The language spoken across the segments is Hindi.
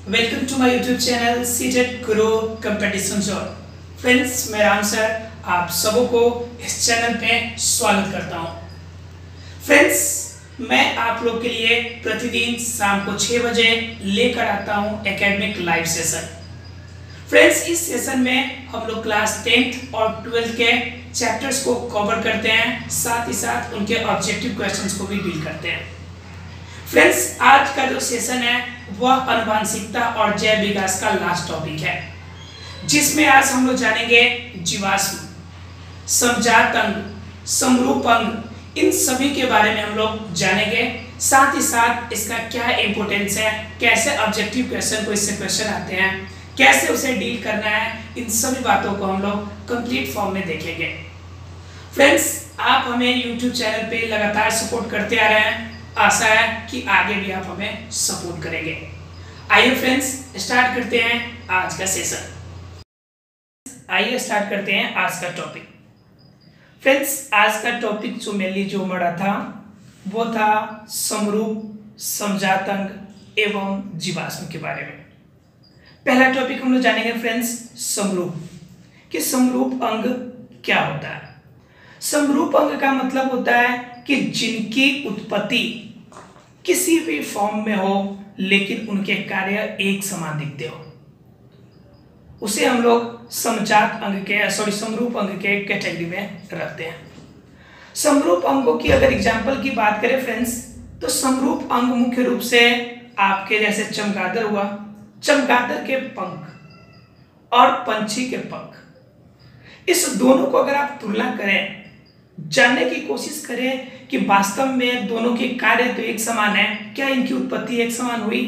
Welcome to my YouTube channel CTET grow competition zone. Friends, मैं राम सर आप सबों को इस चैनल पे स्वागत करता हूँ। फ्रेंड्स, मैं आप लोग के लिए प्रतिदिन शाम को 6 बजे लेकर आता हूँ एकेडमिक लाइव सेशन। फ्रेंड्स, इस सेशन में हम लोग क्लास 10th और 12th के चैप्टर्स को कवर करते हैं, साथ ही साथ उनके ऑब्जेक्टिव क्वेश्चंस को भी डील करते हैं। फ्रेंड्स, आज का जो सेशन है वह अनुवांशिकता और जैव विकास का लास्ट टॉपिक है, जिसमें आज हम लोग जानेंगे जीवाश्म, समजात अंग, समरूप अंग, इन सभी के बारे में हम लोग जानेंगे। साथ ही साथ इसका क्या इंपोर्टेंस है, कैसे ऑब्जेक्टिव क्वेश्चन को इससे क्वेश्चन आते हैं, कैसे उसे डील करना है, इन सभी बातों को हम लोग कंप्लीट फॉर्म में देखेंगे। फ्रेंड्स, आप हमें यूट्यूब चैनल पे लगातार सपोर्ट करते आ रहे हैं, आशा है कि आगे भी आप हमें सपोर्ट करेंगे। आइए फ्रेंड्स, स्टार्ट करते हैं आज का सेशन। आइए स्टार्ट करते हैं आज का टॉपिक। फ्रेंड्स, आज का टॉपिक जो मेनली जो मरा था वो था समरूप, समजात अंग एवं जीवाश्म के बारे में। पहला टॉपिक हम लोग जानेंगे फ्रेंड्स समरूप, कि समरूप अंग क्या होता है। समरूप अंग का मतलब होता है कि जिनकी उत्पत्ति किसी भी फॉर्म में हो लेकिन उनके कार्य एक समान दिखते हो, उसे हम लोग समजात अंग के समरूप अंग के कैटेगरी में रखते हैं। समरूप अंगों की अगर एग्जांपल की बात करें फ्रेंड्स, तो समरूप अंग मुख्य रूप से आपके जैसे चमगादड़ हुआ, चमगादड़ के पंख और पंछी के पंख, इस दोनों को अगर आप तुलना करें, जानने की कोशिश करें कि वास्तव में दोनों के कार्य तो एक समान है, क्या इनकी उत्पत्ति एक समान हुई,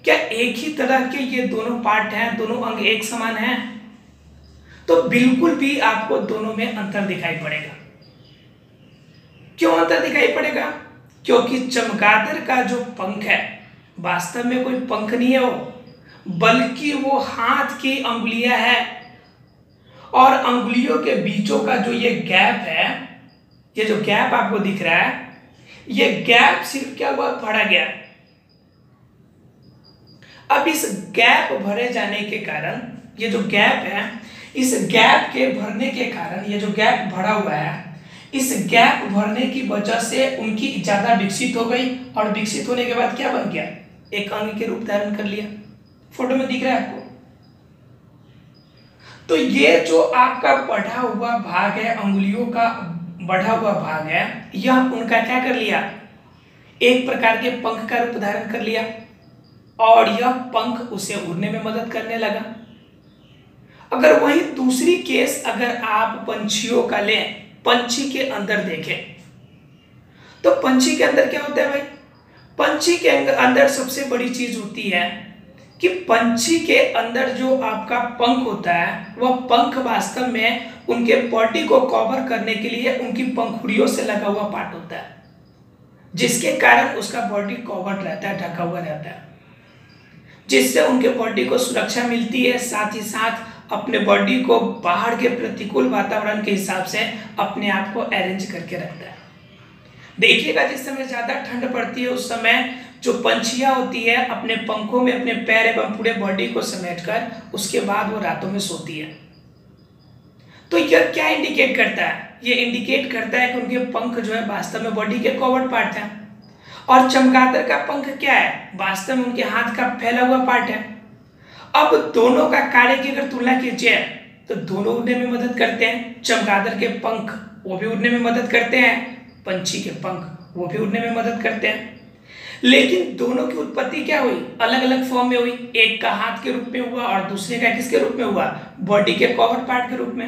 क्या एक ही तरह के ये दोनों पार्ट हैं, दोनों अंग एक समान हैं, तो बिल्कुल भी आपको दोनों में अंतर दिखाई पड़ेगा। क्यों अंतर दिखाई पड़ेगा? क्योंकि चमगादड़ का जो पंख है वास्तव में कोई पंख नहीं है वो, बल्कि वो हाथ की अंगुलियां है, और अंगुलियों के बीचों का जो ये गैप है, ये जो गैप आपको दिख रहा है, ये गैप सिर्फ क्या हुआ, भरा गया। अब इस गैप भरे जाने के कारण, ये जो गैप है, इस गैप के भरने के कारण, ये जो गैप भरा हुआ है, इस गैप भरने की वजह से उनकी ज्यादा विकसित हो गई, और विकसित होने के बाद क्या बन गया, एक अंग के रूप धारण कर लिया। फोटो में दिख रहा है आपको। तो ये जो आपका बढ़ा हुआ भाग है, अंगुलियों का बढ़ा हुआ भाग है, यह उनका क्या कर लिया, एक प्रकार के पंख का रूप धारण कर लिया, और यह पंख उसे उड़ने में मदद करने लगा। अगर वही दूसरी केस अगर आप पंछियों का लें, पंछी के अंदर देखें, तो पंछी के अंदर क्या होता है भाई, पंछी के अंदर सबसे बड़ी चीज होती है कि पंछी के अंदर जो आपका पंख होता है, वह पंख वास्तव में उनके बॉडी को कवर करने के लिए उनकी पंखुड़ियों से लगा हुआ पार्ट होता है, जिसके कारण उसका बॉडी कवर्ड रहता है, ढका हुआ रहता है, जिससे उनके बॉडी को सुरक्षा मिलती है, साथ ही साथ अपने बॉडी को बाहर के प्रतिकूल वातावरण के हिसाब से अपने आप को अरेंज करके रखता है। देखिएगा, जिस समय ज्यादा ठंड पड़ती है उस समय जो पंछियां होती है अपने पंखों में अपने पैर एवं पूरे बॉडी को समेटकर उसके बाद वो रातों में सोती है। तो यह क्या इंडिकेट करता है, ये इंडिकेट करता है कि उनके पंख जो है वास्तव में बॉडी के कवर्ड पार्ट है, और चमगादड़ का पंख क्या है, वास्तव में उनके हाथ का फैला हुआ पार्ट है। अब दोनों का कार्य की अगर तुलना कीजिए तो दोनों उड़ने में मदद करते हैं। चमगादड़ के पंख वो भी उड़ने में मदद करते हैं, पंछी के पंख वो भी उड़ने में मदद करते हैं, लेकिन दोनों की उत्पत्ति क्या हुई, अलग अलग फॉर्म में हुई। एक का हाथ के रूप में हुआ और दूसरे का किसके रूप में हुआ, बॉडी के कवर पार्ट के रूप में।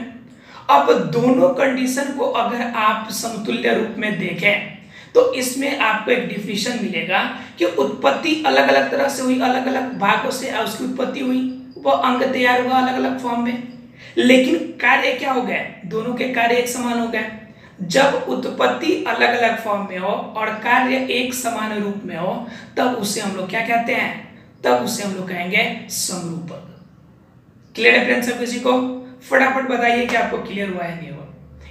अब दोनों कंडीशन को अगर आप समतुल्य रूप में देखें तो इसमें आपको एक डिफिनेशन मिलेगा कि उत्पत्ति अलग अलग तरह से हुई, अलग अलग भागों से उसकी उत्पत्ति हुई, वो अंग तैयार हुआ अलग अलग फॉर्म में, लेकिन कार्य क्या हो गए, दोनों के कार्य एक समान हो गए। जब उत्पत्ति अलग अलग फॉर्म में हो और कार्य एक समान रूप में हो, तब उसे हम लोग क्या कहते हैं, तब उसे हम लोग कहेंगे समरूप अंग। क्लियर है फ्रेंड्स सब किसी को? फटाफट बताइए कि आपको क्लियर हुआ है नहीं हुआ,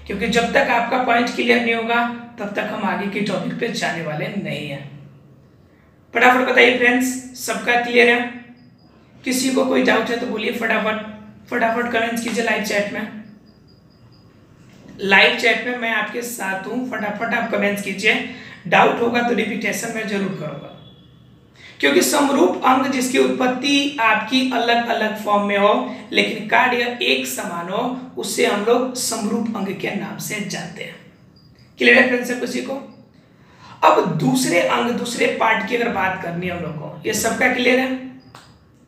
क्योंकि जब तक आपका पॉइंट क्लियर नहीं होगा तब तक हम आगे के टॉपिक पे जाने वाले नहीं हैं। फटाफट बताइए फ्रेंड्स, सबका क्लियर है? किसी को कोई डाउट है तो बोलिए फटाफट फटाफट कमेंट्स कीजिए लाइव चैट में। लाइव चैट में मैं आपके साथ हूं, फटाफट आप कमेंट्स कीजिए। डाउट होगा तो रिपीटेशन में जरूर करूंगा, क्योंकि समरूप अंग जिसकी उत्पत्ति आपकी अलग अलग फॉर्म में हो लेकिन कार्य एक समान हो, उससे हम लोग समरूप अंग के नाम से जानते हैं। क्लियर है फ्रेंड्स किसी को? अब दूसरे अंग, दूसरे पार्ट की अगर बात करनी है हम लोग को, ये सबका क्लियर है?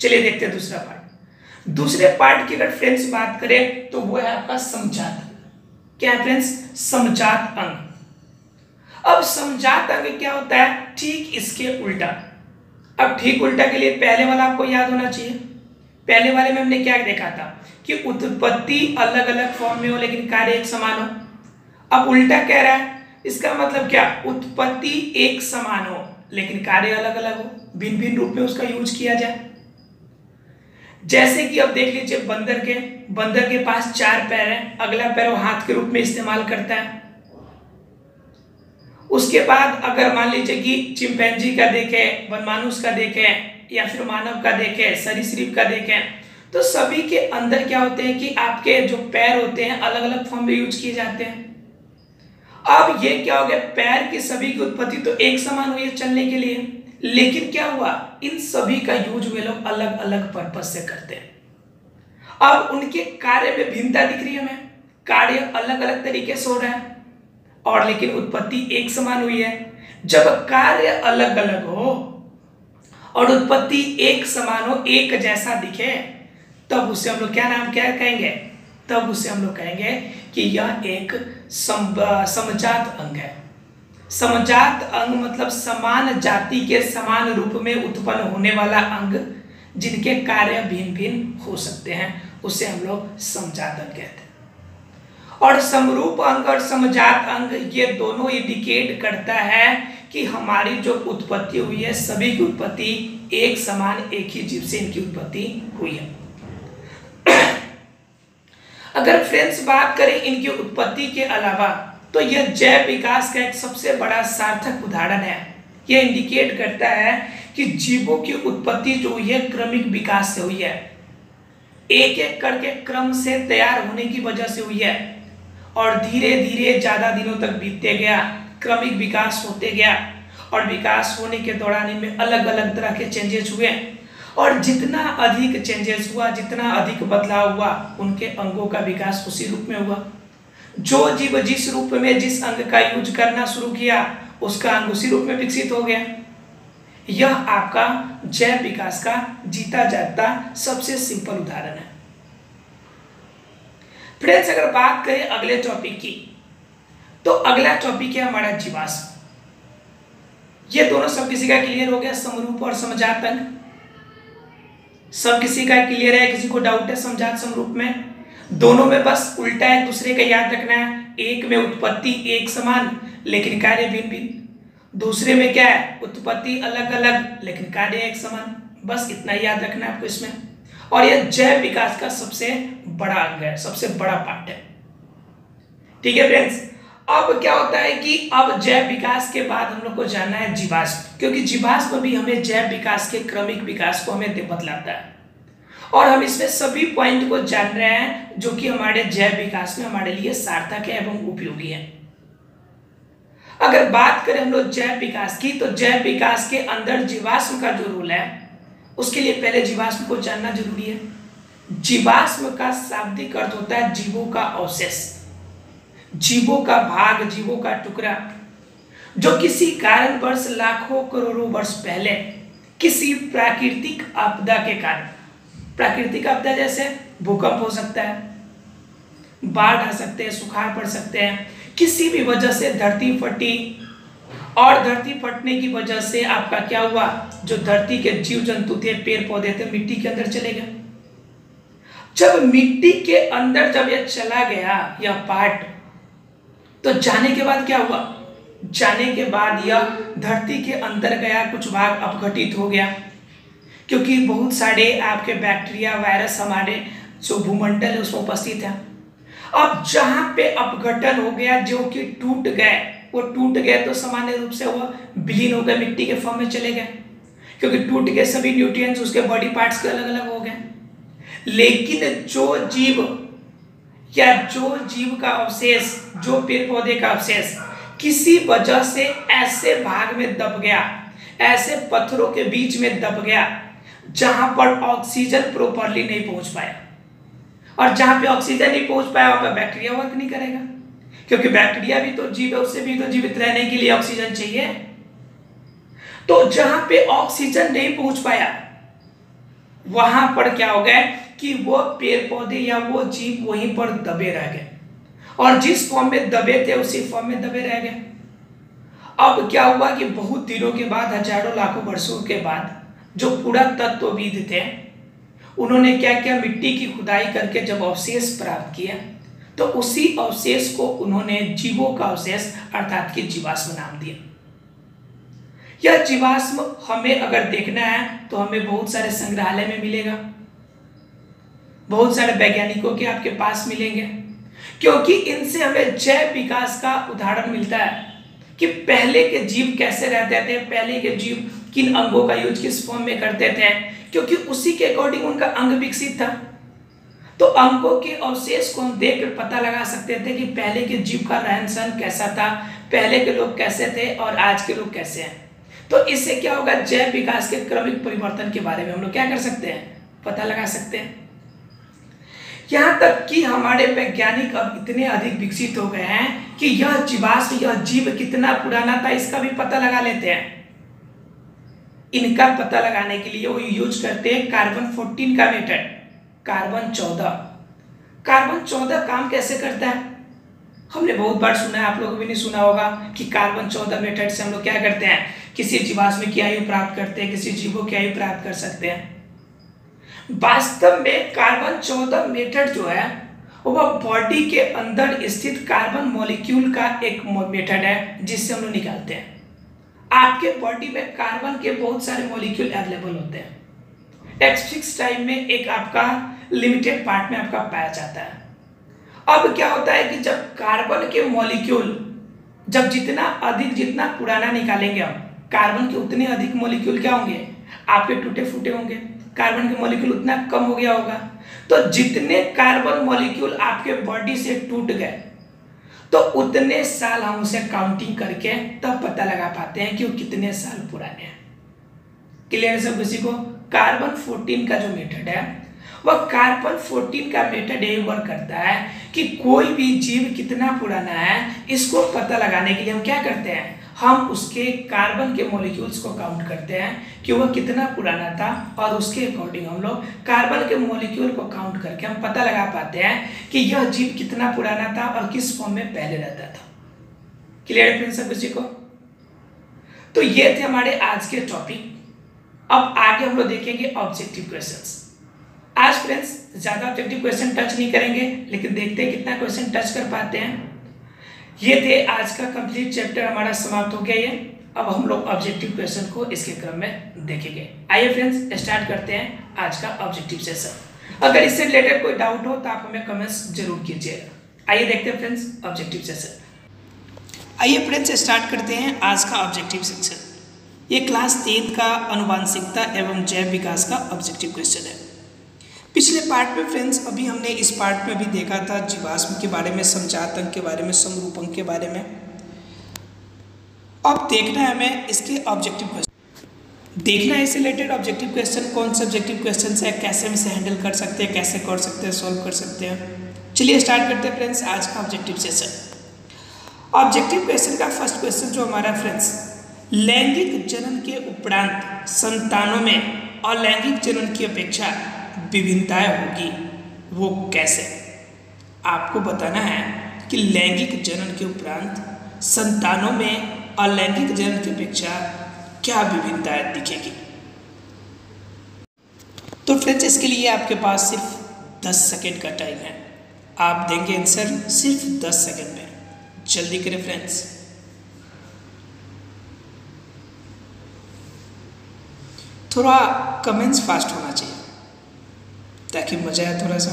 चलिए देखते हैं दूसरा पार्ट। दूसरे पार्ट की अगर फ्रेंड्स बात करें तो वो है आपका समजात अंग। क्या है फ्रेंड्स? समजात अंग। अब समजात अंग क्या होता है? ठीक इसके उल्टा। अब ठीक उल्टा के लिए पहले वाला आपको याद होना चाहिए। पहले वाले में हमने क्या देखा था कि उत्पत्ति अलग अलग फॉर्म में हो लेकिन कार्य एक समान हो। अब उल्टा कह रहा है, इसका मतलब क्या? उत्पत्ति एक समान हो लेकिन कार्य अलग अलग हो, भिन्न भिन्न रूप में उसका यूज किया जाए। जैसे कि अब देख लीजिए बंदर के पास 4 पैर हैं, अगला पैर वो हाथ के रूप में इस्तेमाल करता है। उसके बाद अगर मान लीजिए कि चिंपैंजी का देखें, वनमानुष का देखें या फिर मानव का देखें, सरीसृप का देखें, तो सभी के अंदर क्या होते हैं कि आपके जो पैर होते हैं अलग अलग फॉर्म में यूज किए जाते हैं। अब ये क्या हो गया? पैर की सभी की उत्पत्ति तो एक समान हुई है चलने के लिए, लेकिन क्या हुआ? इन सभी का यूज वे लोग अलग अलग पर्पज से करते हैं। अब उनके कार्य में भिन्नता दिख रही है हमें, कार्य अलग अलग तरीके से हो रहा है और लेकिन उत्पत्ति एक समान हुई है। जब कार्य अलग अलग हो और उत्पत्ति एक समान हो, एक जैसा दिखे, तब उसे हम लोग क्या कहेंगे? तब उसे हम लोग कहेंगे कि यह एक समजात अंग है। समजात अंग मतलब समान जाति के समान रूप में उत्पन्न होने वाला अंग जिनके कार्य भिन्न भिन्न हो सकते हैं, उसे हम लोग समजात अंग कहते हैं। और समरूप अंग और समजात अंग ये दोनों इंडिकेट करता है कि हमारी जो उत्पत्ति हुई है, सभी की उत्पत्ति एक समान, एक ही जीव से इनकी उत्पत्ति हुई है। अगर फ्रेंड्स बात करें इनकी उत्पत्ति के अलावा, तो यह जैव विकास का एक सबसे बड़ा सार्थक उदाहरण है। यह इंडिकेट करता है कि जीवों की उत्पत्ति जो हुई है क्रमिक विकास से हुई है, एक एक करके क्रम से तैयार होने की वजह से हुई है और धीरे धीरे ज्यादा दिनों तक बीतते गया, क्रमिक विकास होते गया और विकास होने के दौरान इनमें अलग अलग तरह के चेंजेस हुए और जितना अधिक चेंजेस हुआ, जितना अधिक बदलाव हुआ, उनके अंगों का विकास उसी रूप में हुआ। जो जीव जिस रूप में जिस अंग का यूज करना शुरू किया, उसका अंग उसी रूप में विकसित हो गया। यह आपका जैव विकास का जीता जागता सबसे सिंपल उदाहरण है। फ्रेंड्स अगर बात करें अगले टॉपिक की, तो अगला टॉपिक है हमारा जीवाश्म। ये दोनों सब किसी का क्लियर हो गया? समरूप और समजात अंग सब किसी का क्लियर है? किसी को डाउट है समजात समरूप में? दोनों में बस उल्टा एक दूसरे का याद रखना है। एक में उत्पत्ति एक समान लेकिन कार्य भिन्न भिन्न, दूसरे में क्या है? उत्पत्ति अलग अलग लेकिन कार्य एक समान। बस इतना ही याद रखना है आपको इसमें। और यह जैव विकास का सबसे बड़ा अंग है, सबसे बड़ा पार्ट है। ठीक है फ्रेंड्स, अब क्या होता है कि अब जैव विकास के बाद हम लोग को जानना है जीवाश्म, क्योंकि जीवाश्म भी हमें जैव विकास के क्रमिक विकास को हमें बतलाता है और हम इसमें सभी पॉइंट को जान रहे हैं जो कि हमारे जैव विकास में हमारे लिए सार्थक है एवं उपयोगी है। अगर बात करें हम लोग जैव विकास की, तो जैव विकास के अंदर जीवाश्म का जो रोल है, उसके लिए पहले जीवाश्म को जानना जरूरी है। जीवाश्म का शाब्दिक अर्थ होता है जीवों का अवशेष, जीवों का भाग, जीवों का टुकड़ा, जो किसी कारणवश लाखों करोड़ों वर्ष पहले किसी प्राकृतिक आपदा के कारण, प्राकृतिक आपदा जैसे भूकंप हो सकता है, बाढ़ आ सकते हैं, सुखाड़ पड़ सकते हैं, किसी भी वजह से धरती फटी और धरती फटने की वजह से आपका क्या हुआ? जो धरती के जीव जंतु थे, पेड़ पौधे थे, मिट्टी के अंदर चले गए। जब मिट्टी के अंदर जब यह चला गया यह पार्ट, तो जाने के बाद क्या हुआ? जाने के बाद यह धरती के अंदर गया, कुछ भाग अपघटित हो गया, क्योंकि बहुत सारे आपके बैक्टीरिया, वायरस हमारे जो भूमंडल है उसमें उपस्थित है। अब जहां पे अपघटन हो गया, जो कि टूट गए, वो टूट गए तो सामान्य रूप से वो विलीन हो गए, मिट्टी के फॉर्म में चले गए। क्योंकि टूट के सभी न्यूट्रिएंट्स उसके बॉडी पार्ट्स के अलग अलग हो गए। लेकिन जो जीव का अवशेष, जो पेड़ पौधे का अवशेष किसी वजह से ऐसे भाग में दब गया, ऐसे पत्थरों के बीच में दब गया जहां पर ऑक्सीजन प्रॉपर्ली नहीं पहुंच पाया, और जहां पे ऑक्सीजन नहीं पहुंच पाया वहां पर बैक्टीरिया वर्क नहीं करेगा, क्योंकि बैक्टीरिया भी तो जीव है, उससे भी तो जीवित रहने के लिए ऑक्सीजन चाहिए। तो जहां पे ऑक्सीजन नहीं पहुंच पाया वहां पर क्या हो गया कि वो पेड़ पौधे या वो जीव वहीं पर दबे रह गए, और जिस फॉर्म में दबे थे उसी फॉर्म में दबे रह गए। अब क्या हुआ कि बहुत दिनों के बाद, हजारों लाखों वर्षों के बाद, जो पुरातत्वविद थे उन्होंने क्या किया, मिट्टी की खुदाई करके जब अवशेष प्राप्त किया तो उसी अवशेष को उन्होंने जीवों का अवशेष अर्थात कि जीवाश्म नाम दिया। यह जीवाश्म हमें अगर देखना है तो हमें बहुत सारे संग्रहालय में मिलेगा, बहुत सारे वैज्ञानिकों के आपके पास मिलेंगे, क्योंकि इनसे हमें जैव विकास का उदाहरण मिलता है कि पहले के जीव कैसे रहते थे, पहले के जीव किन अंगों का यूज किस फॉर्म में करते थे, क्योंकि उसी के अकॉर्डिंग उनका अंग विकसित था। तो अंगों के अवशेष को हम देख कर पता लगा सकते थे कि पहले के जीव का रहन सहन कैसा था, पहले के लोग कैसे थे और आज के लोग कैसे हैं। तो इससे क्या होगा, जैव विकास के क्रमिक परिवर्तन के बारे में हम लोग क्या कर सकते हैं, पता लगा सकते हैं। यहाँ तक कि हमारे वैज्ञानिक अब इतने अधिक विकसित हो गए हैं कि यह जीवाश्म, यह जीव कितना पुराना था इसका भी पता लगा लेते हैं। इनका पता लगाने के लिए वो यूज करते हैं कार्बन 14 का मेथड, कार्बन 14। कार्बन 14 काम कैसे करता है, हमने बहुत बार सुना है, आप लोगों ने भी नहीं सुना होगा कि कार्बन 14 मेथड से हम लोग क्या करते हैं, किसी जीवाश्म की आयु प्राप्त करते हैं, किसी जीवों की आयु प्राप्त कर सकते हैं। वास्तव में कार्बन 14 मेथड जो है वह बॉडी के अंदर स्थित कार्बन मॉलिक्यूल का एक मेथड है जिससे हम लोग निकालते हैं। आपके बॉडी में कार्बन के बहुत सारे मॉलिक्यूल अवेलेबल होते हैं, एक फिक्स टाइम में एक आपका लिमिटेड पार्ट में आपका पाया जाता है। अब क्या होता है कि जब कार्बन के मॉलिक्यूल जब जितना पुराना निकालेंगे हम, कार्बन के उतने अधिक मॉलिक्यूल क्या होंगे, आपके टूटे फूटे होंगे, कार्बन के मॉलिक्यूल उतना कम हो गया होगा। तो जितने कार्बन मॉलिक्यूल आपके बॉडी से टूट गए तो उतने साल हम उसे काउंटिंग करके तब पता लगा पाते हैं कि वो कितने साल पुराने हैं। क्लियर है सब किसी को? कार्बन 14 का जो मेथड है वह कार्बन 14 का मेथड ये वर्क करता है कि कोई भी जीव कितना पुराना है इसको पता लगाने के लिए हम क्या करते हैं, हम उसके कार्बन के मॉलिक्यूल्स को काउंट करते हैं कि वह कितना पुराना था, और उसके अकॉर्डिंग हम लोग कार्बन के मॉलिक्यूल को काउंट करके हम पता लगा पाते हैं कि यह जीव कितना पुराना था और किस फॉर्म में पहले रहता था। क्लियर है फ्रेंड्स सब किसी को? तो ये थे हमारे आज के टॉपिक। अब आगे हम लोग देखेंगे ऑब्जेक्टिव क्वेश्चंस। आज फ्रेंड्स ज्यादा ऑब्जेक्टिव क्वेश्चन टच नहीं करेंगे, लेकिन देखते हैं कितना क्वेश्चन टच कर पाते हैं। ये थे आज का कंप्लीट चैप्टर, हमारा समाप्त हो गया ये। अब हम लोग ऑब्जेक्टिव क्वेश्चन को इसके क्रम में देखेंगे। आइए फ्रेंड्स स्टार्ट करते हैं आज का ऑब्जेक्टिव सेशन। अगर इससे रिलेटेड कोई डाउट हो तो आप हमें कमेंट्स जरूर कीजिएगा। आइए देखते हैं फ्रेंड्स ऑब्जेक्टिव सेशन। आइए फ्रेंड्स स्टार्ट करते हैं आज का ऑब्जेक्टिव सेक्शन। ये क्लास 3 का अनुवांशिकता एवं जैव विकास का ऑब्जेक्टिव क्वेश्चन है। पिछले पार्ट में फ्रेंड्स अभी हमने इस पार्ट में भी देखा था जीवाश्म के बारे में, समजात के बारे में, समरूपक के बारे में। अब देखना है हमें इसके ऑब्जेक्टिव क्वेश्चन, देखना है इससे रिलेटेड ऑब्जेक्टिव क्वेश्चन, कौन से ऑब्जेक्टिव क्वेश्चन है, कैसे हम इसे हैंडल कर सकते हैं, कैसे कर सकते हैं, सॉल्व कर सकते हैं। चलिए स्टार्ट करते हैं फ्रेंड्स आज का ऑब्जेक्टिव सेशन। ऑब्जेक्टिव क्वेश्चन का फर्स्ट क्वेश्चन जो हमारा फ्रेंड्स, लैंगिक जनन के उपरांत संतानों में अलैंगिक जनन की अपेक्षा विभिन्नताएं होगी, वो कैसे? आपको बताना है कि लैंगिक जनन के उपरांत संतानों में अलैंगिक जनन की अपेक्षा क्या विभिन्नताएं दिखेगी। तो फ्रेंड्स इसके लिए आपके पास सिर्फ 10 सेकेंड का टाइम है, आप देंगे आंसर सिर्फ 10 सेकेंड में। जल्दी करें फ्रेंड्स। थोड़ा कमेंट्स फास्ट होना चाहिए ताकि मजा आए थोड़ा सा।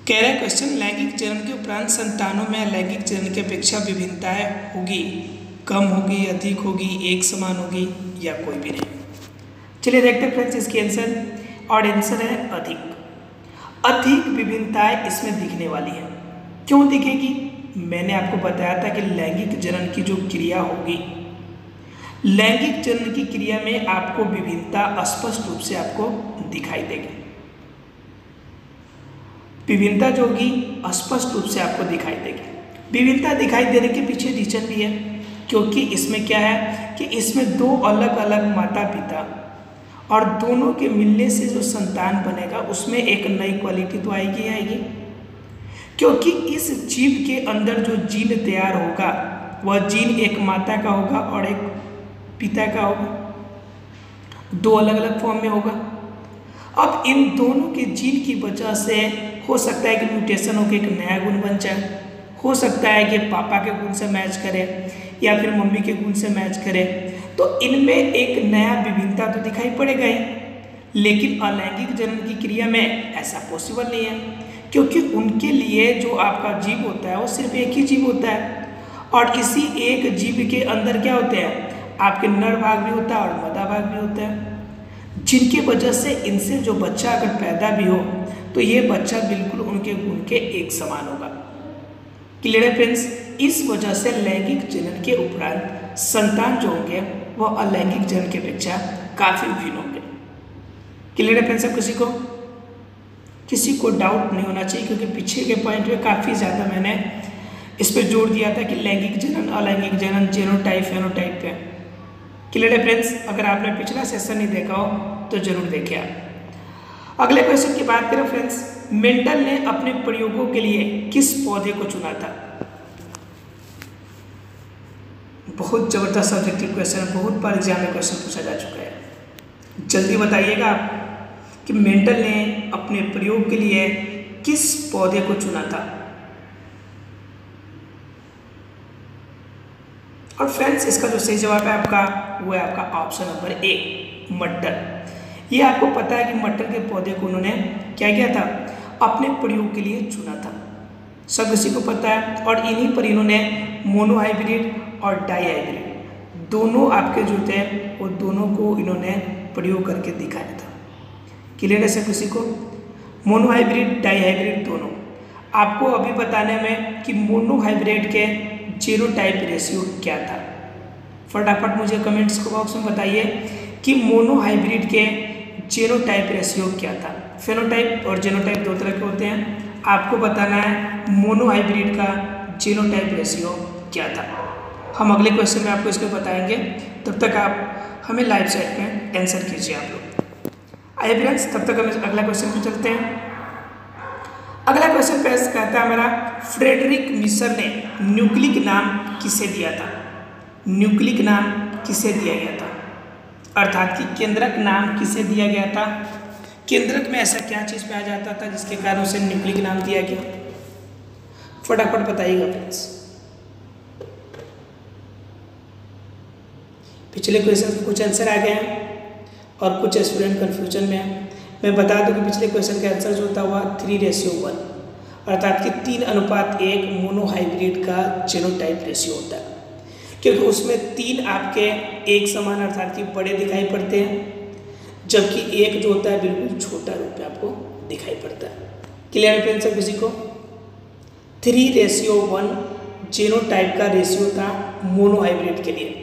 कह रहे क्वेश्चन, लैंगिक जनन के उपरांत संतानों में लैंगिक जनन की अपेक्षा विभिन्नताएं होगी, कम होगी, अधिक होगी, एक समान होगी, या कोई भी नहीं। चलिए देखते हैं फ्रेंड्स इसकी आंसर, और आंसर है अधिक। अधिक विभिन्नताएं इसमें दिखने वाली है। क्यों दिखेगी? मैंने आपको बताया था कि लैंगिक जनन की जो क्रिया होगी, लैंगिक जनन की क्रिया में आपको विभिन्नता स्पष्ट रूप से आपको दिखाई देगी। विभिन्नता जो होगी स्पष्ट रूप से आपको दिखाई देगी। विभिन्नता दिखाई देने के पीछे रीजन भी है, क्योंकि इसमें क्या है कि इसमें दो अलग अलग माता पिता और दोनों के मिलने से जो संतान बनेगा उसमें एक नई क्वालिटी तो आएगी आएगी, क्योंकि इस जीव के अंदर जो जीन तैयार होगा वह जीन एक माता का होगा और एक पिता का होगा, दो अलग अलग फॉर्म में होगा। अब इन दोनों के जीन की वजह से हो सकता है कि म्यूटेशन होकर एक नया गुण बन जाए, हो सकता है कि पापा के गुण से मैच करे या फिर मम्मी के गुण से मैच करे, तो इनमें एक नया विभिन्नता तो दिखाई पड़ेगा ही। लेकिन अलैंगिक जनन की क्रिया में ऐसा पॉसिबल नहीं है, क्योंकि उनके लिए जो आपका जीव होता है वो सिर्फ एक ही जीव होता है, और इसी एक जीव के अंदर क्या होते हैं, आपके नर भाग भी होता है और मादा भाग भी होता है, जिनकी वजह से इनसे जो बच्चा अगर पैदा भी हो तो ये बच्चा बिल्कुल उनके गुण के एक समान होगा। क्लियर है फ्रेंड्स? इस वजह से लैंगिक जनन के उपरांत संतान जो होंगे वह अलैंगिक जनन की अपेक्षा काफी भिन्न होंगे। क्लियर है फ्रेंड्स? अब किसी को डाउट नहीं होना चाहिए, क्योंकि पीछे के पॉइंट में काफ़ी ज़्यादा मैंने इस पर जोर दिया था कि लैंगिक जनन, अलैंगिक जनन, जीनोटाइप, फेनोटाइप पे। क्लियर है फ्रेंड्स? अगर आपने पिछला सेशन नहीं देखा हो तो जरूर देखें आप। अगले क्वेश्चन की बात करें फ्रेंड्स, मेंडल ने अपने प्रयोगों के लिए किस पौधे को चुना था? बहुत जबरदस्त सब्जेक्टिव क्वेश्चन है, बहुत बार एग्जाम में क्वेश्चन पूछा जा चुका है। जल्दी बताइएगा आप कि मेंडल ने अपने प्रयोग के लिए किस पौधे को चुना था? और फ्रेंड्स इसका जो सही जवाब है आपका वो है आपका ऑप्शन नंबर ए, मटर। ये आपको पता है कि मटर के पौधे को उन्होंने क्या किया था? अपने प्रयोग के लिए चुना था, सब किसी को पता है। और इन्हीं पर इन्होंने मोनोहाइब्रिड और डाईहाइब्रिड दोनों आपके जो थे वो दोनों को इन्होंने प्रयोग करके दिखाया था। क्लियर है सब किसी को? मोनोहाइब्रिड, डाईहाइब्रिड दोनों। आपको अभी बताने में कि मोनोहाइब्रिड के जीनोटाइप रेशियो क्या था, फटाफट मुझे कमेंट्स बॉक्स में बताइए कि मोनोहाइब्रिड के जीनोटाइप रेशियो क्या था। फेनोटाइप और जीनोटाइप दो तरह के होते हैं, आपको बताना है मोनोहाइब्रिड का जीनोटाइप रेशियो क्या था। हम अगले क्वेश्चन में आपको इसको बताएंगे, तब तक आप हमें लाइव चैट में आंसर कीजिए आप लोग। आइए फ्रेंड्स, तब तक हम अगला क्वेश्चन पे चलते हैं। अगला क्वेश्चन कहता है हमारा, फ्रेडरिक मिशर ने न्यूक्लिक नाम किसे दिया था? न्यूक्लिक नाम किसे दिया गया था, अर्थात कि केंद्रक नाम किसे दिया गया था? केंद्रक में ऐसा क्या चीज़ पाया जाता था जिसके कारण उसे न्यूक्लिक नाम दिया गया? फटाफट बताइएगा फ्रेंड्स। पिछले क्वेश्चन के कुछ आंसर आ गए हैं और कुछ स्टूडेंट कन्फ्यूजन में है। मैं बता दूं कि पिछले क्वेश्चन का आंसर जो होता हुआ 3:1, अर्थात कि 3:1 मोनोहाइब्रिड का जीनोटाइप रेशियो होता है, क्योंकि उसमें 3 आपके एक समान अर्थात कि बड़े दिखाई पड़ते हैं, जबकि एक जो होता है बिल्कुल छोटा रूप में आपको दिखाई पड़ता है। क्लियर है फ्रेंड्स? किसी को 3:1 जीनोटाइप का रेशियो था मोनोहाइब्रिड के लिए,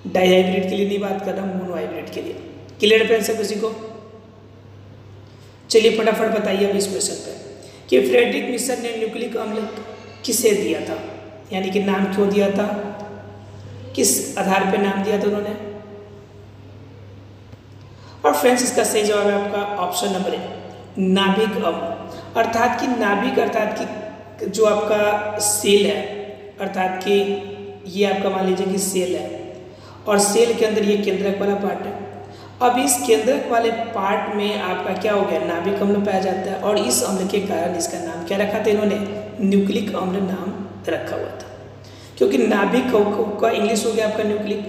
डाईहाइब्रिड के लिए नहीं बात कर रहा हूँ, मोनोहाइब्रिड के लिए। क्लियर है फ्रेंड्स किसी को? चलिए फटाफट बताइए अब इस क्वेश्चन पे कि फ्रेडरिक मिशर ने न्यूक्लिक अम्ल किसे दिया था, यानी कि नाम क्यों दिया था, किस आधार पे नाम दिया था उन्होंने? और फ्रेंड्स इसका सही जवाब है आपका ऑप्शन नंबर ए, नाभिक अम्ल। अर्थात कि नाभिक अर्थात कि जो आपका सेल है, अर्थात कि ये आपका मान लीजिए कि सेल है और सेल के अंदर ये केंद्रक वाला पार्ट है। अब इस केंद्रक वाले पार्ट में आपका क्या हो गया, नाभिक अम्ल पाया जाता है, और इस अम्ल के कारण इसका नाम क्या रखा था इन्होंने? न्यूक्लिक अम्ल नाम रखा हुआ था, क्योंकि नाभिक का इंग्लिश हो गया आपका न्यूक्लिक,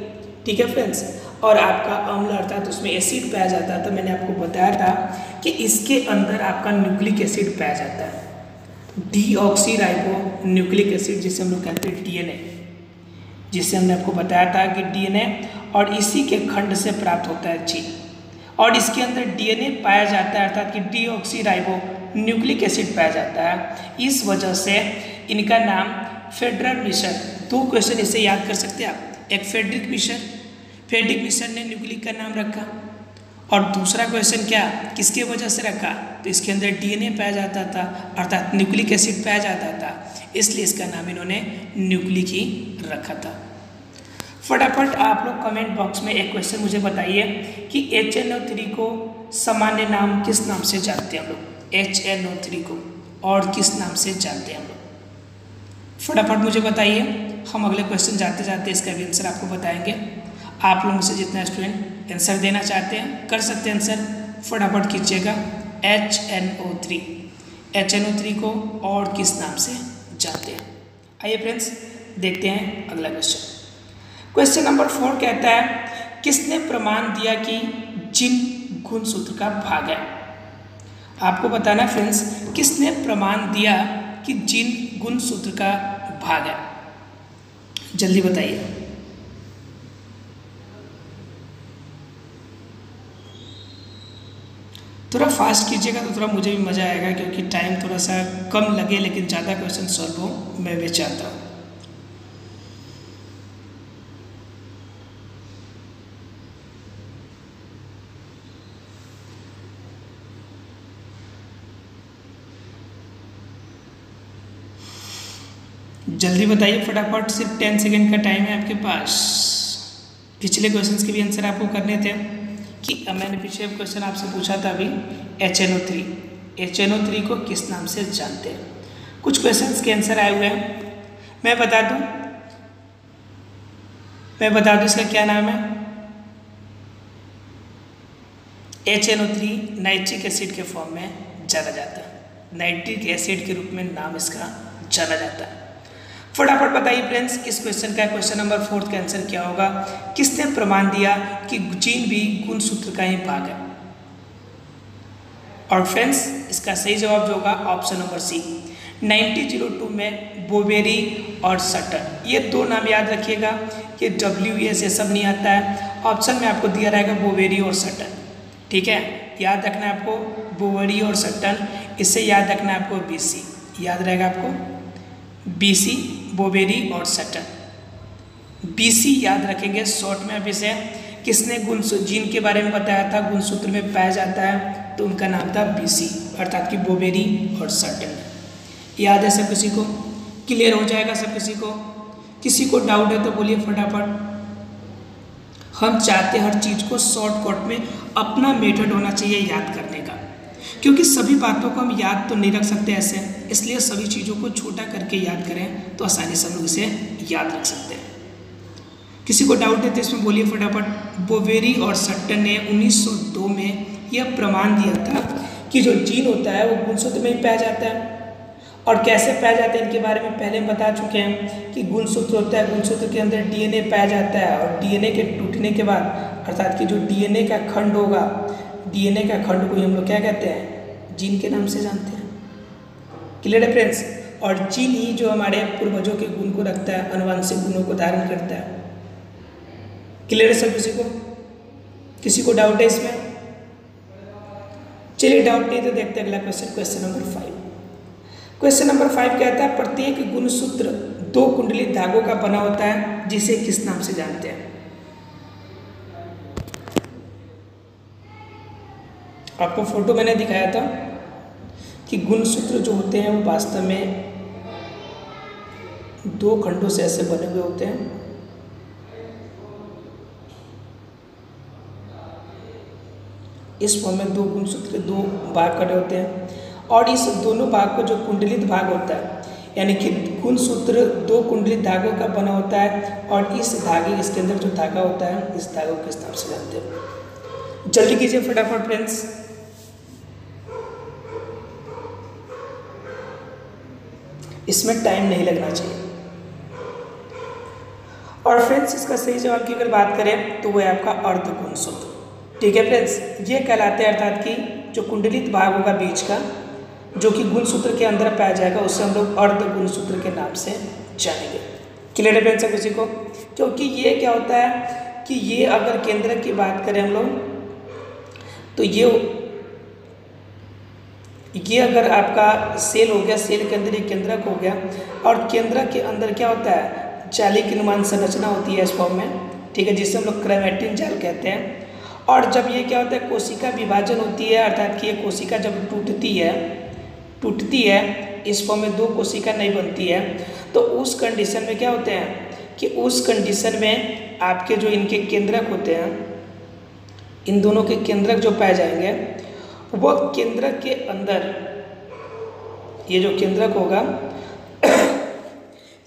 ठीक है फ्रेंड्स, और आपका अम्ल अर्थात उसमें एसिड पाया जाता था। मैंने आपको बताया था कि इसके अंदर आपका न्यूक्लिक एसिड पाया जाता है, डीऑक्सी राइबो न्यूक्लिक एसिड, जिसे हम लोग कहते हैं डीएनए, जिससे हमने आपको बताया था कि डीएनए और इसी के खंड से प्राप्त होता है जीन। और इसके अंदर डीएनए पाया जाता है, अर्थात कि डीऑक्सीराइबो न्यूक्लिक एसिड पाया जाता है। इस वजह से इनका नाम फेडरल मिशन। 2 क्वेश्चन इसे याद कर सकते हैं आप। एक फेडरिक मिशन ने न्यूक्लिक का नाम रखा, और दूसरा क्वेश्चन क्या, किसके वजह से रखा, तो इसके अंदर डीएनए पाया जाता था, अर्थात न्यूक्लिक एसिड पाया जाता था, इसलिए इसका नाम इन्होंने न्यूक्लिक ही रखा था। फटाफट आप लोग कमेंट बॉक्स में एक क्वेश्चन मुझे बताइए कि HNO3 को सामान्य नाम किस नाम से जानते हैं हम लोग। HNO3 को और किस नाम से जानते हैं हम लोग, फटाफट मुझे बताइए। हम अगले क्वेश्चन जाते जाते इसका भी आंसर आपको बताएंगे। आप लोगों से जितना स्टूडेंट आंसर देना चाहते हैं कर सकते हैं आंसर, फटाफट कीजिएगा। HNO3 को और किस नाम से जानते हैं। आइए फ्रेंड्स देखते हैं अगला क्वेश्चन। क्वेश्चन नंबर 4 कहता है, किसने प्रमाण दिया कि जिन गुणसूत्र का भाग है। आपको बताना फ्रेंड्स, किसने प्रमाण दिया कि जिन गुणसूत्र का भाग है, जल्दी बताइए। थोड़ा फास्ट कीजिएगा तो थोड़ा मुझे भी मज़ा आएगा, क्योंकि टाइम थोड़ा सा कम लगे लेकिन ज़्यादा क्वेश्चन सॉल्व हो, मैं भी चाहता हूँ। जल्दी बताइए फटाफट, सिर्फ 10 सेकेंड का टाइम है आपके पास। पिछले क्वेश्चंस के भी आंसर आपको करने थे कि मैंने पिछले क्वेश्चन आपसे पूछा था अभी HNO3 को किस नाम से जानते हैं। कुछ क्वेश्चंस के आंसर आए हुए हैं, मैं बता दूं इसका क्या नाम है। HNO3 नाइट्रिक एसिड के फॉर्म में जाना जाता है, नाइट्रिक एसिड के रूप में नाम इसका जाना जाता है। फटाफट बताइए फ्रेंड्स, इस क्वेश्चन का क्वेश्चन नंबर 4 का आंसर क्या होगा। किसने प्रमाण दिया कि जीन भी गुणसूत्र का ही भाग है। और फ्रेंड्स इसका सही जवाब जो होगा ऑप्शन नंबर सी, 1902 में बोवेरी और सटन। ये 2 नाम याद रखिएगा, ये WES ये सब नहीं आता है। ऑप्शन में आपको दिया रहेगा बोवेरी और सटन, ठीक है, याद रखना है आपको बोवेरी और सटन। इससे याद रखना है आपको BC, याद रहेगा आपको BC, बोवेरी और सटन। BC याद रखेंगे शॉर्ट में। अब इसे किसने जीन के बारे में बताया था, गुणसूत्र में पाया जाता है, तो उनका नाम था BC, अर्थात कि बोवेरी और सटन। याद है सब किसी को, क्लियर हो जाएगा सब किसी को डाउट है तो बोलिए फटाफट। हम चाहते हर चीज़ को शॉर्टकट में, अपना मेथड होना चाहिए याद करने का, क्योंकि सभी बातों को हम याद तो नहीं रख सकते ऐसे, इसलिए सभी चीज़ों को छोटा करके याद करें तो आसानी से हम लोग इसे याद रख सकते हैं। किसी को डाउट है तो इसमें बोलिए फटाफट। बोवेरी और सट्टन ने 1902 में यह प्रमाण दिया था कि जो जीन होता है वो गुणसूत्र में ही पाया जाता है। और कैसे पाया जाता है इनके बारे में पहले हम बता चुके हैं कि गुणसूत्र होता है, गुणसूत्र के अंदर डीएनए पाया जाता है, और डीएनए के टूटने के बाद, अर्थात कि जो डीएनए का खंड होगा, डीएनए का खंड को हम लोग क्या कहते हैं, जीन के नाम से जानते हैं। क्लियर है फ्रेंड्स। और जीन ही जो हमारे पूर्वजों के गुण को रखता है, आनुवंशिक गुणों को धारण करता है। क्लियर है सब किसी को डाउट है इसमें? चलिए डाउट नहीं तो देखते हैं अगला question, question number 5। Question number 5 कहता है, प्रत्येक गुणसूत्र 2 कुंडलित धागों का बना होता है, जिसे किस नाम से जानते हैं। आपको फोटो मैंने दिखाया था कि गुणसूत्र जो होते हैं वो वास्तव में 2 खंडों से ऐसे बने हुए होते हैं। इस फॉर्म में 2 गुणसूत्र 2 भाग करे होते हैं, और इस दोनों भाग को जो कुंडलित भाग होता है, यानी कि गुणसूत्र 2 कुंडलित धागों का बना होता है, और इस धागे, इसके अंदर जो धागा होता है, इस धागे को किस नाम से जानते हैं। जल्दी कीजिए फटाफट फ्रेंड्स। इसमें टाइम नहीं लगना चाहिए। और फ्रेंड्स इसका सही जवाब की अगर बात करें तो वो है आपका अर्ध गुणसूत्र। ठीक है फ्रेंड्स, ये कहलाते हैं, अर्थात कि जो कुंडलित भाग होगा बीच का, जो कि गुणसूत्र के अंदर पाया जाएगा, उससे हम लोग अर्ध गुणसूत्र के नाम से जानेंगे। क्लियर है फ्रेंड्स किसी को? क्योंकि ये क्या होता है कि ये अगर केंद्रक की बात करें हम लोग तो ये अगर आपका सेल हो गया, सेल के अंदर एक केंद्रक हो गया, और केंद्रक के अंदर क्या होता है, जाली की नुमान संरचना होती है इस फॉर्म में, ठीक है, जिसे हम लोग क्रोमैटिन जाल कहते हैं। और जब ये क्या होता है, कोशिका विभाजन होती है, अर्थात कि ये कोशिका जब टूटती है इस फॉर्म में 2 कोशिका नहीं बनती है, तो उस कंडीशन में क्या होते हैं कि उस कंडीशन में आपके जो इनके केंद्रक होते हैं, इन दोनों के केंद्रक जो पाए जाएंगे, वह केंद्रक के अंदर, ये जो केंद्रक होगा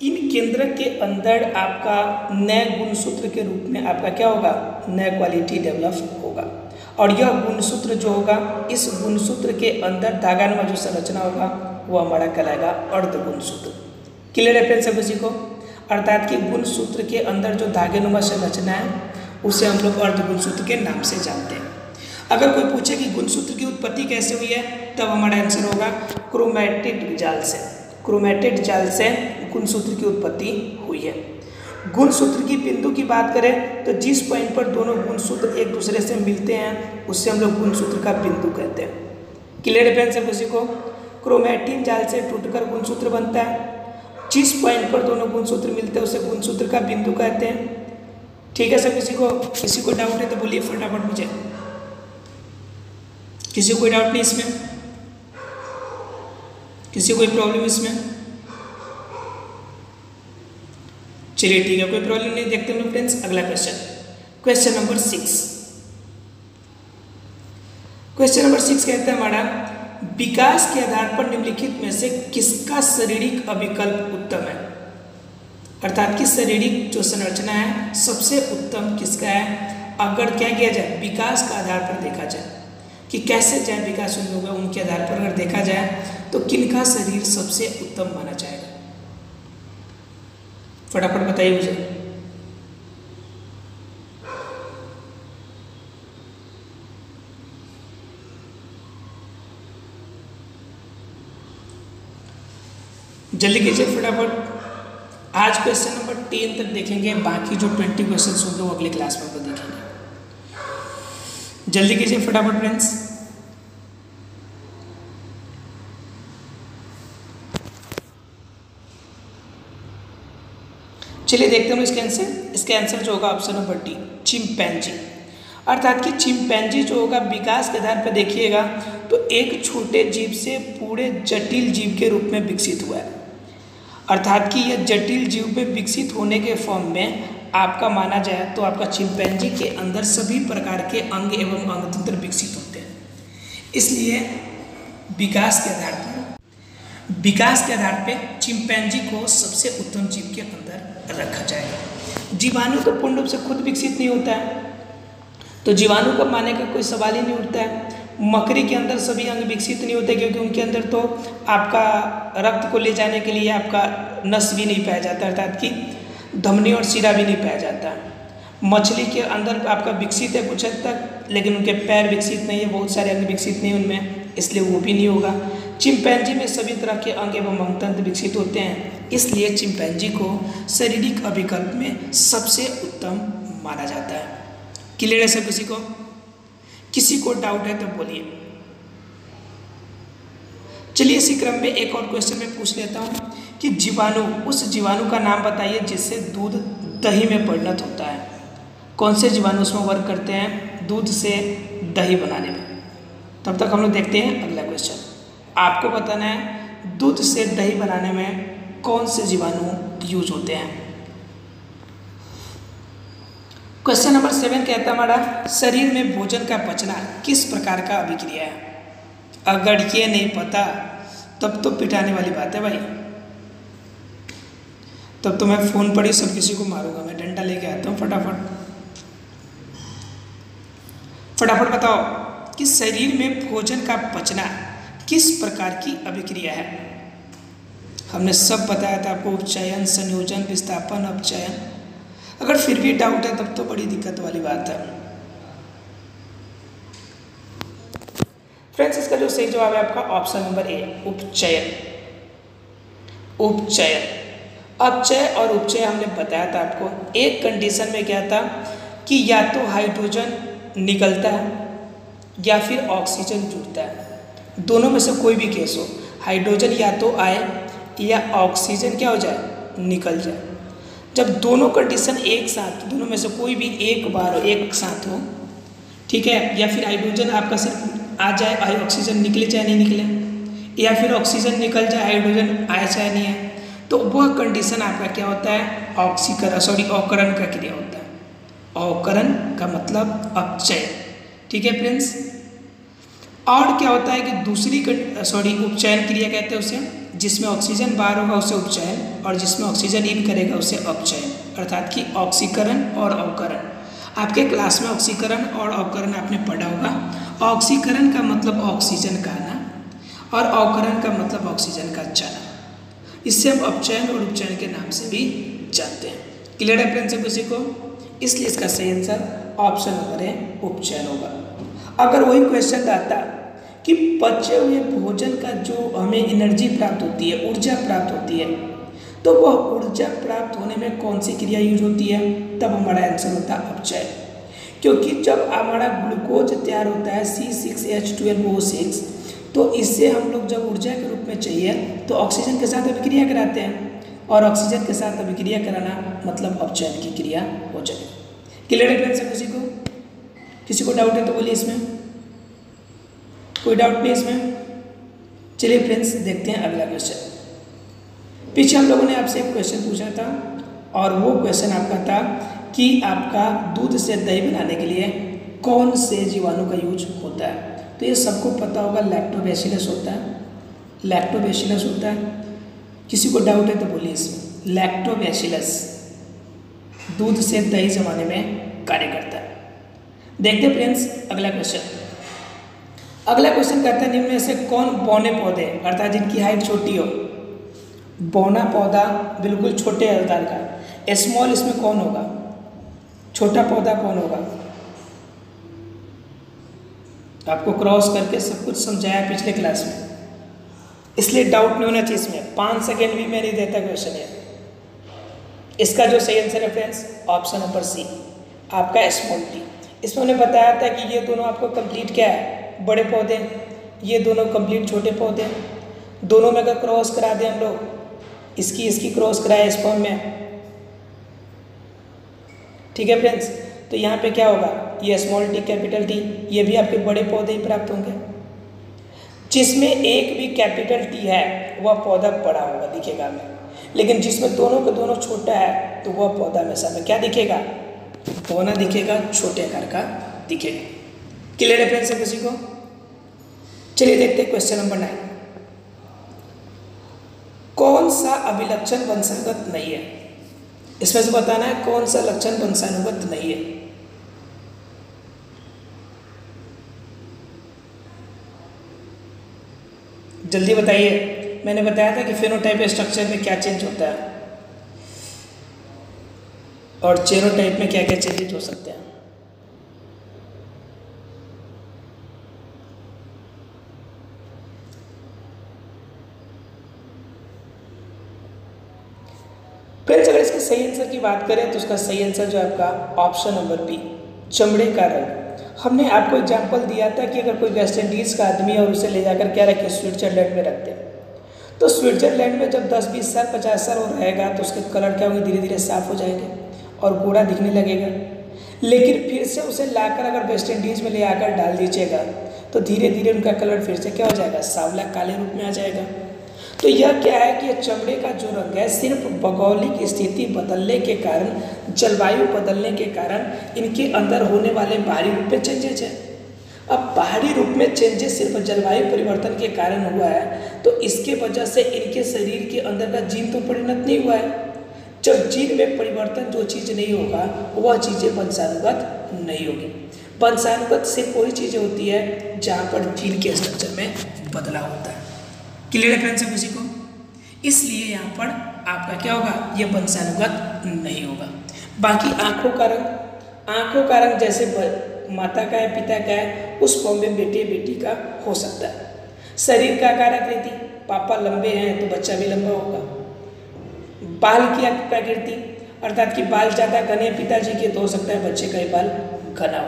इन केंद्रक के अंदर आपका नए गुणसूत्र के रूप में आपका क्या होगा, नए क्वालिटी डेवलप होगा। और यह गुणसूत्र जो होगा, इस गुणसूत्र के अंदर धागानुमा जो संरचना होगा वो हमारा कहलाएगा अर्ध गुणसूत्र। क्लियर है फ्रेंड्स किसी को? अर्थात कि गुणसूत्र के अंदर जो धागानुमा संरचना है उसे हम लोग अर्ध गुणसूत्र के नाम से जानते हैं। अगर कोई पूछे कि गुणसूत्र की उत्पत्ति कैसे हुई है, तब हमारा आंसर होगा क्रोमैटिड जाल से। क्रोमैटिड जाल से गुणसूत्र की उत्पत्ति हुई है। गुणसूत्र की बिंदु की बात करें तो जिस पॉइंट पर दोनों गुणसूत्र एक दूसरे से मिलते हैं उससे हम लोग गुणसूत्र का बिंदु कहते हैं। क्लियर है फ्रेंड्स किसी को? क्रोमैटिन जाल से टूटकर गुणसूत्र बनता है, जिस पॉइंट पर दोनों गुणसूत्र मिलते हैं उसे गुणसूत्र का बिंदु कहते हैं। ठीक है सर, किसी को डाउट है तो बोलिए फटाफट मुझे। किसी को कोई डाउट नहीं इसमें? किसी को कोई प्रॉब्लम इसमें? चलिए ठीक है, कोई प्रॉब्लम नहीं। देखते हैं फ्रेंड्स अगला question, question number 6। Question number 6 कहते हैं हमारा, विकास के आधार पर निम्नलिखित में से किसका शारीरिक अभिकल्प उत्तम है? अर्थात कि शारीरिक जो संरचना है सबसे उत्तम किसका है? अगर क्या किया जाए, विकास का आधार पर देखा जाए कि कैसे जैव विकास होगा, उनके आधार पर अगर देखा जाए तो किनका शरीर सबसे उत्तम माना जाएगा? फटाफट बताइए मुझे। जल्दी कीजिए फटाफट। आज क्वेश्चन नंबर 10 तक देखेंगे, बाकी जो 20 क्वेश्चन होंगे वो अगले क्लास में देखेंगे। जल्दी कीजिए फटाफट फ्रेंड्स। चलिए देखते हैं इसके आंसर। इसके आंसर जो होगा ऑप्शन नंबर डी, चिंपैंजी। अर्थात कि चिंपैंजी जो होगा विकास के आधार पर देखिएगा तो एक छोटे जीव से पूरे जटिल जीव के रूप में विकसित हुआ है। अर्थात कि यह जटिल जीव में विकसित होने के फॉर्म में आपका माना जाए तो आपका चिंपैंजी के अंदर सभी प्रकार के अंग एवं अंगतंत्र विकसित होते हैं। इसलिए विकास के आधार पे चिंपैंजी को सबसे उत्तम जीव के अंदर रखा जाएगा। जीवाणु तो पूर्ण रूप से खुद विकसित नहीं होता है, तो जीवाणु का मानने का कोई सवाल ही नहीं उठता है। मकड़ी के अंदर सभी अंग विकसित नहीं होते क्योंकि उनके अंदर तो आपका रक्त को ले जाने के लिए आपका नस भी नहीं पाया जाता, अर्थात कि धमनी और शिरा भी नहीं पाया जाता। मछली के अंदर आपका विकसित है कुछ हद तक, लेकिन उनके पैर विकसित नहीं है, बहुत सारे अंग विकसित नहीं उनमें, इसलिए वो भी नहीं होगा। चिंपैंजी में सभी तरह के अंग एवं अंगतंत्र विकसित होते हैं, इसलिए चिंपैंजी को शारीरिक अभिकल्प में सबसे उत्तम माना जाता है। क्लियर है सब किसी को? किसी को डाउट है तो बोलिए। चलिए इसी क्रम में एक और क्वेश्चन मैं पूछ लेता हूँ कि जीवाणु, उस जीवाणु का नाम बताइए जिससे दूध दही में परिणत होता है। कौन से जीवाणु उसमें वर्क करते हैं दूध से दही बनाने में? तब तक हम लोग देखते हैं अगला क्वेश्चन। आपको बताना है दूध से दही बनाने में कौन से जीवाणु यूज होते हैं। क्वेश्चन नंबर 7 कहता है हमारा, शरीर में भोजन का पचना किस प्रकार का अभिक्रिया है? अगर ये नहीं पता तब तो पिटाने वाली बात है भाई, तब तो मैं फ़ोन पर ही सब किसी को मारूंगा। मैं डंडा लेके आता हूँ। फटाफट बताओ कि शरीर में भोजन का पचना किस प्रकार की अभिक्रिया है? हमने सब बताया था आपको, उपचयन, संयोजन, विस्थापन, अपचयन। अगर फिर भी डाउट है तब तो बड़ी दिक्कत वाली बात है। फ्रेंड्स इसका जो सही जवाब है आपका ऑप्शन नंबर ए, उपचयन। अपचय और उपचय हमने बताया था आपको। एक कंडीशन में क्या था कि या तो हाइड्रोजन निकलता है या फिर ऑक्सीजन जुड़ता है। दोनों में से कोई भी केस हो, हाइड्रोजन या तो आए या ऑक्सीजन क्या हो जाए, निकल जाए। जब दोनों कंडीशन एक साथ, दोनों में से कोई भी एक बार हो, एक साथ हो, ठीक है, या फिर हाइड्रोजन आपका सिर्फ आ जाए, ऑक्सीजन निकले चाहे नहीं निकले, या फिर ऑक्सीजन निकल जाए हाइड्रोजन आए चाहे नहीं आए, तो वह कंडीशन आपका क्या होता है, अवकरण का क्रिया होता है। अवकरण का मतलब अपचय, ठीक है फ्रेंड्स। और क्या होता है कि दूसरी उपचयन क्रिया कहते हैं उसे, जिसमें ऑक्सीजन बाहर होगा उसे उपचयन, और जिसमें ऑक्सीजन इन करेगा उसे अपचयन, अर्थात कि ऑक्सीकरण और अवकरण। आपके क्लास में ऑक्सीकरण और अवकरण आपने पढ़ा होगा। ऑक्सीकरण का मतलब ऑक्सीजन का आना और अवकरण का मतलब ऑक्सीजन का जाना। इससे हम अपचयन और उपचयन के नाम से भी जानते हैं। क्लियर है फ्रेंड्स किसी को? इसलिए इसका सही आंसर ऑप्शन नंबर है, उपचयन होगा। अगर वही क्वेश्चन रहता कि पचे हुए भोजन का जो हमें एनर्जी प्राप्त होती है, ऊर्जा प्राप्त होती है, तो वह ऊर्जा प्राप्त होने में कौन सी क्रिया यूज होती है, तब हमारा आंसर होता है अपचय। क्योंकि जब हमारा ग्लूकोज तैयार होता है C6H12O6, तो इससे हम लोग जब ऊर्जा के रूप में चाहिए तो ऑक्सीजन के साथ अभिक्रिया कराते हैं, और ऑक्सीजन के साथ अभिक्रिया कराना मतलब अपचयन की क्रिया हो जाए। क्लियर है फ्रेंड्स? किसी को डाउट है तो बोलिए, इसमें कोई डाउट नहीं इसमें? चलिए फ्रेंड्स देखते हैं अगला क्वेश्चन। पीछे हम लोगों ने आपसे एक क्वेश्चन पूछा था, और वो क्वेश्चन आपका था कि आपका दूध से दही बनाने के लिए कौन से जीवाणु का यूज होता है। तो ये सबको पता होगा, लैक्टोबैसिलस होता है, लैक्टोबैसिलस होता है। किसी को डाउट है तो बोलिए इसमें। लैक्टोबैसिलस दूध से दही जमाने में कार्य करता है। देखते फ्रेंड्स अगला क्वेश्चन। अगला क्वेश्चन कहता है निम्न में से कौन बौने पौधे, अर्थात जिनकी हाइट छोटी हो, बौना पौधा बिल्कुल छोटे आकार का, स्मॉल, इसमें कौन होगा, छोटा पौधा कौन होगा? आपको क्रॉस करके सब कुछ समझाया पिछले क्लास में, इसलिए डाउट नहीं होना चाहिए इसमें। 5 सेकेंड भी मैं नहीं देता क्वेश्चन है। इसका जो सही आंसर है फ्रेंड्स, ऑप्शन नंबर सी, आपका स्मॉल टी। इसमें उन्हें बताया था कि ये दोनों आपको कंप्लीट क्या है, बड़े पौधे, ये दोनों कंप्लीट छोटे पौधे। दोनों में अगर क्रॉस करा दें हम लोग, इसकी क्रॉस कराए इस फॉर्म में, ठीक है फ्रेंड्स, तो यहाँ पे क्या होगा, ये स्मॉल टी कैपिटल टी, ये भी आपके बड़े पौधे ही प्राप्त होंगे। जिसमें एक भी कैपिटल टी है वह पौधा बड़ा होगा, दिखेगा हमें, लेकिन जिसमें दोनों का दोनों छोटा है तो वह पौधा हमेशा में क्या दिखेगा, बौना दिखेगा, छोटे आकार का दिखेगा। क्लियर है फ्रेंड्स किसी को? चलिए देखते हैं क्वेश्चन नंबर 9। कौन सा अभिलक्षण वंशानुगत नहीं है? इसमें से बताना है कौन सा लक्षण वंशानुगत नहीं है। जल्दी बताइए। मैंने बताया था कि फेनोटाइप स्ट्रक्चर में क्या चेंज होता है और चेनोटाइप में क्या क्या चेंजेज हो सकते हैं। फ्रेंड्स अगर इसके सही आंसर की बात करें तो उसका सही आंसर जो है आपका ऑप्शन नंबर बी, चमड़े का रंग। हमने आपको एग्जांपल दिया था कि अगर कोई वेस्ट इंडीज का आदमी है और उसे ले जाकर क्या रखे, स्विट्जरलैंड में रखते हैं, तो स्विट्जरलैंड में जब 10-20 साल 50 साल वो रहेगा तो उसके कलर क्या होंगे, धीरे धीरे साफ हो जाएंगे और गोरा दिखने लगेगा। लेकिन फिर से उसे लाकर अगर वेस्ट इंडीज़ में ले आकर डाल दीजिएगा तो धीरे धीरे उनका कलर फिर से क्या हो जाएगा, सांवला काले रूप में आ जाएगा। तो यह क्या है कि चमड़े का जो रंग है सिर्फ भौगोलिक स्थिति बदलने के कारण, जलवायु बदलने के कारण इनके अंदर होने वाले बाहरी रूप में चेंजेज है। अब बाहरी रूप में चेंजेस सिर्फ जलवायु परिवर्तन के कारण हुआ है, तो इसके वजह से इनके शरीर के अंदर का जीन तो परिणत नहीं हुआ है। जब जीन में परिवर्तन जो चीज़ नहीं होगा वह चीज़ें वंशानुगत नहीं होगी। वंशानुगत सिर्फ वही चीज़ें होती है जहाँ पर जीन के स्ट्रक्चर में बदलाव होता है। क्लियर है फ्रेंड्स किसी को? इसलिए यहाँ पर आपका क्या होगा, ये वंशानुगत नहीं होगा। बाकी आँखों का रंग जैसे माता का है, पिता का है, उस फॉर्म में बेटे बेटी का हो सकता है। शरीर का आकार आकृति, पापा लंबे हैं तो बच्चा भी लंबा होगा। बाल की प्रकृति अर्थात कि बाल ज़्यादा घने पिताजी के तो हो सकता है बच्चे का ही बाल घना हो।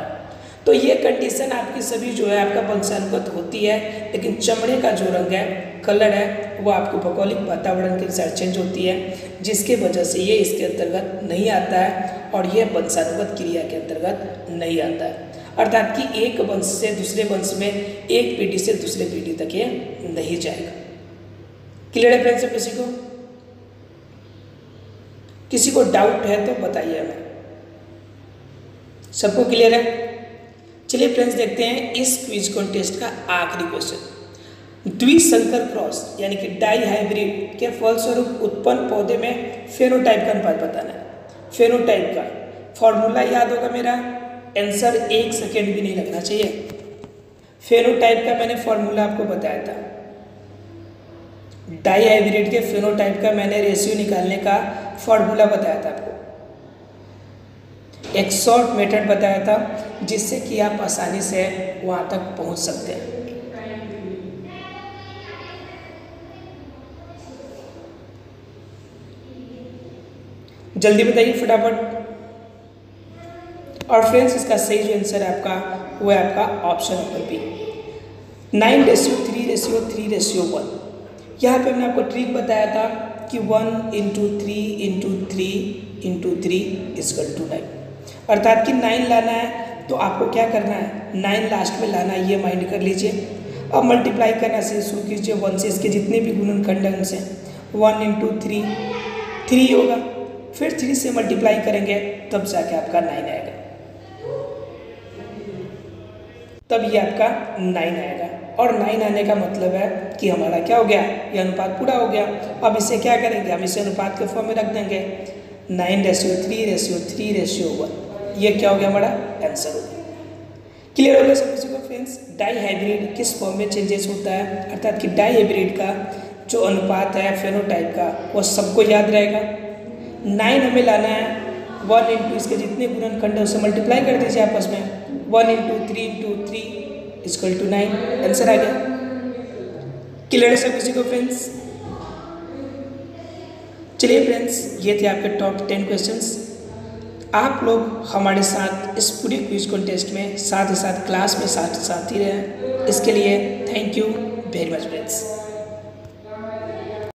तो ये कंडीशन आपकी सभी जो है आपका वंशानुगत होती है, लेकिन चमड़े का जो रंग है, कलर है, वो आपके भौगोलिक वातावरण के अनुसार चेंज होती है, जिसके वजह से ये इसके अंतर्गत नहीं आता है और यह वंशानुगत क्रिया के अंतर्गत नहीं आता है। अर्थात कि एक वंश से दूसरे वंश में, एक पीढ़ी से दूसरे पीढ़ी तक ये नहीं जाएगा। क्लियर है फ्रेंड्स? किसी को डाउट है तो बताइए हमें। सबको क्लियर है? चलिए फ्रेंड्स देखते हैं इस क्विज कॉन्टेस्ट का आखिरी क्वेश्चन। द्विसंकर क्रॉस यानी कि डाई हाइब्रिड के फलस्वरूप उत्पन्न पौधे में फेनोटाइप का अनुपात बताना है। फेनोटाइप का फॉर्मूला याद होगा मेरा, आंसर 1 सेकेंड भी नहीं लगना चाहिए। फेनोटाइप का मैंने फॉर्मूला आपको बताया था। डाई हाइब्रिड के फेनोटाइप का मैंने रेशियो निकालने का फॉर्मूला बताया था आपको, एक शॉर्ट मेथड बताया था, जिससे कि आप आसानी से वहां तक पहुंच सकते हैं। जल्दी बताइए फटाफट। और फ्रेंड्स इसका सही जो आंसर है आपका, वो है आपका ऑप्शन नंबर बी, 9:3:3:1। यहाँ पे मैंने आपको ट्रिक बताया था कि 1:3:3:3 = 9, अर्थात कि 9 लाना है तो आपको क्या करना है, 9 लास्ट में लाना है, ये माइंड कर लीजिए। अब मल्टीप्लाई करना से शुरू कीजिए 1 से, इसके जितने भी गुणनखंड हैं उनसे 1 × 3 3 होगा, फिर 3 से मल्टीप्लाई करेंगे तब जाके आपका 9 आएगा, तब ये आपका 9 आएगा। और 9 आने का मतलब है कि हमारा क्या हो गया, ये अनुपात पूरा हो गया। अब इसे क्या करेंगे, हम इसे अनुपात के फॉर्म में रख देंगे, 9:3:3:1। ये क्या हो गया, हमारा आंसर हो गया। क्लियर हो गया सब किसी को फ्रेंड्स? डाई हाइब्रिड किस फॉर्म में चेंजेस होता है, अर्थात कि डाई हाइब्रिड का जो अनुपात है फेनोटाइप का, वो सबको याद रहेगा। 9 हमें लाना है, 1 × इसके जितने गुणनखंड है उसे मल्टीप्लाई कर दीजिए आपस में, 1 × 3 × 3 = 9, आंसर आ गया। क्लियर है सब किसी को फ्रेंड्स? चलिए फ्रेंड्स, ये थे आपके टॉप 10 क्वेश्चंस। आप लोग हमारे साथ इस पूरे क्विज कॉन्टेस्ट में साथ ही साथ क्लास में साथ ही रहे, इसके लिए thank you very much friends.